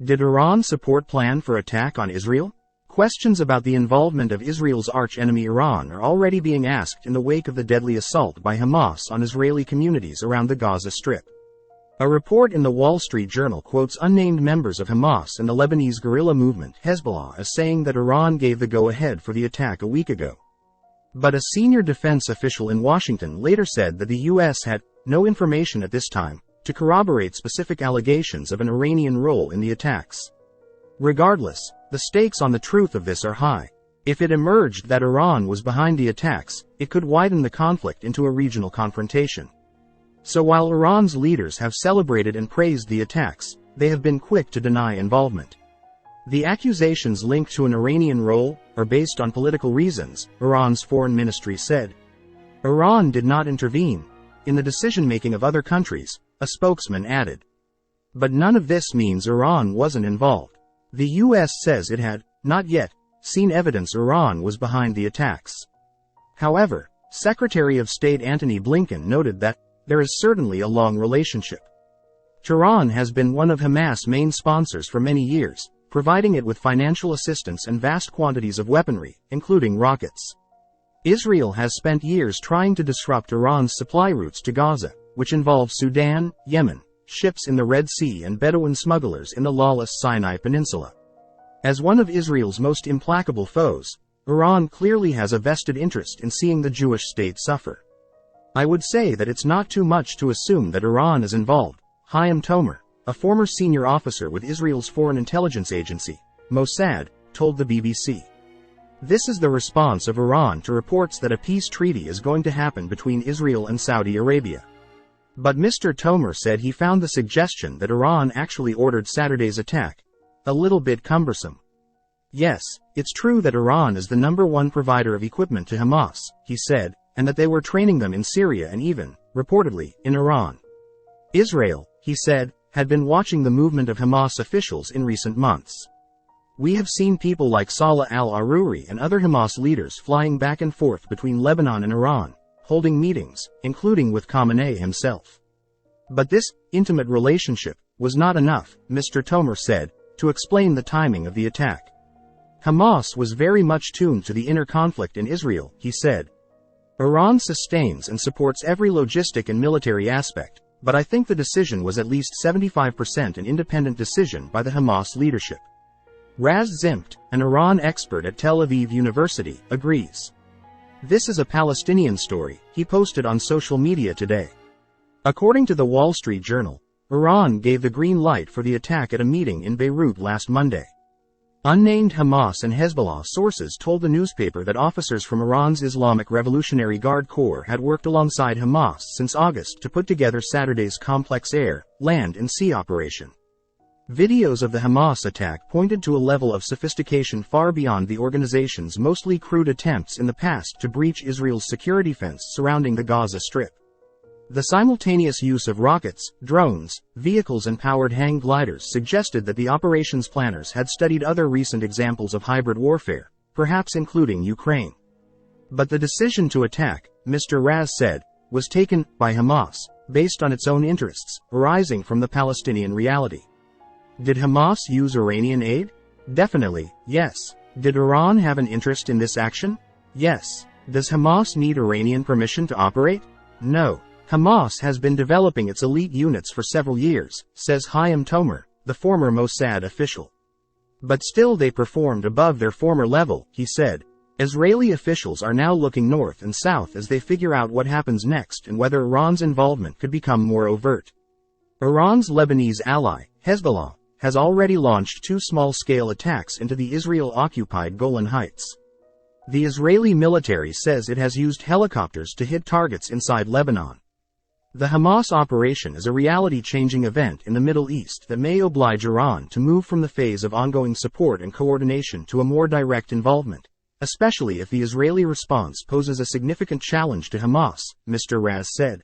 Did Iran support plan for attack on Israel? Questions about the involvement of Israel's arch-enemy Iran are already being asked in the wake of the deadly assault by Hamas on Israeli communities around the Gaza Strip. A report in the Wall Street Journal quotes unnamed members of Hamas and the Lebanese guerrilla movement Hezbollah as saying that Iran gave the go-ahead for the attack a week ago. But a senior defense official in Washington later said that the U.S. had no information at this time to corroborate specific allegations of an Iranian role in the attacks. Regardless, the stakes on the truth of this are high. If it emerged that Iran was behind the attacks, it could widen the conflict into a regional confrontation. So while Iran's leaders have celebrated and praised the attacks, they have been quick to deny involvement. The accusations linked to an Iranian role are based on political reasons, Iran's foreign ministry said. Iran did not intervene in the decision-making of other countries, a spokesman added. But none of this means Iran wasn't involved. The U.S. says it had, not yet, seen evidence Iran was behind the attacks. However, Secretary of State Antony Blinken noted that there is certainly a long relationship. Tehran has been one of Hamas' main sponsors for many years, providing it with financial assistance and vast quantities of weaponry, including rockets. Israel has spent years trying to disrupt Iran's supply routes to Gaza, which involve Sudan, Yemen, ships in the Red Sea and Bedouin smugglers in the lawless Sinai Peninsula. As one of Israel's most implacable foes, Iran clearly has a vested interest in seeing the Jewish state suffer. I would say that it's not too much to assume that Iran is involved, Chaim Tomer, a former senior officer with Israel's foreign intelligence agency, Mossad, told the BBC. This is the response of Iran to reports that a peace treaty is going to happen between Israel and Saudi Arabia. But Mr. Tomer said he found the suggestion that Iran actually ordered Saturday's attack a little bit cumbersome. Yes, it's true that Iran is the #1 provider of equipment to Hamas, he said, and that they were training them in Syria and even, reportedly, in Iran. Israel, he said, had been watching the movement of Hamas officials in recent months. We have seen people like Salah al-Aruri and other Hamas leaders flying back and forth between Lebanon and Iran, holding meetings, including with Khamenei himself. But this intimate relationship was not enough, Mr. Tomer said, to explain the timing of the attack. Hamas was very much tuned to the inner conflict in Israel, he said. Iran sustains and supports every logistic and military aspect, but I think the decision was at least 75% an independent decision by the Hamas leadership. Raz Zimt, an Iran expert at Tel Aviv University, agrees. This is a Palestinian story, he posted on social media today. According to the Wall Street Journal, Iran gave the green light for the attack at a meeting in Beirut last Monday. Unnamed Hamas and Hezbollah sources told the newspaper that officers from Iran's Islamic Revolutionary Guard Corps had worked alongside Hamas since August to put together Saturday's complex air, land and sea operation. Videos of the Hamas attack pointed to a level of sophistication far beyond the organization's mostly crude attempts in the past to breach Israel's security fence surrounding the Gaza Strip. The simultaneous use of rockets, drones, vehicles and powered hang gliders suggested that the operations planners had studied other recent examples of hybrid warfare, perhaps including Ukraine. But the decision to attack, Mr. Raz said, was taken by Hamas, based on its own interests, arising from the Palestinian reality. Did Hamas use Iranian aid? Definitely, yes. Did Iran have an interest in this action? Yes. Does Hamas need Iranian permission to operate? No. Hamas has been developing its elite units for several years, says Chaim Tomer, the former Mossad official. But still they performed above their former level, he said. Israeli officials are now looking north and south as they figure out what happens next and whether Iran's involvement could become more overt. Iran's Lebanese ally, Hezbollah, has already launched 2 small-scale attacks into the Israel-occupied Golan Heights. The Israeli military says it has used helicopters to hit targets inside Lebanon. The Hamas operation is a reality-changing event in the Middle East that may oblige Iran to move from the phase of ongoing support and coordination to a more direct involvement, especially if the Israeli response poses a significant challenge to Hamas, Mr. Raz said.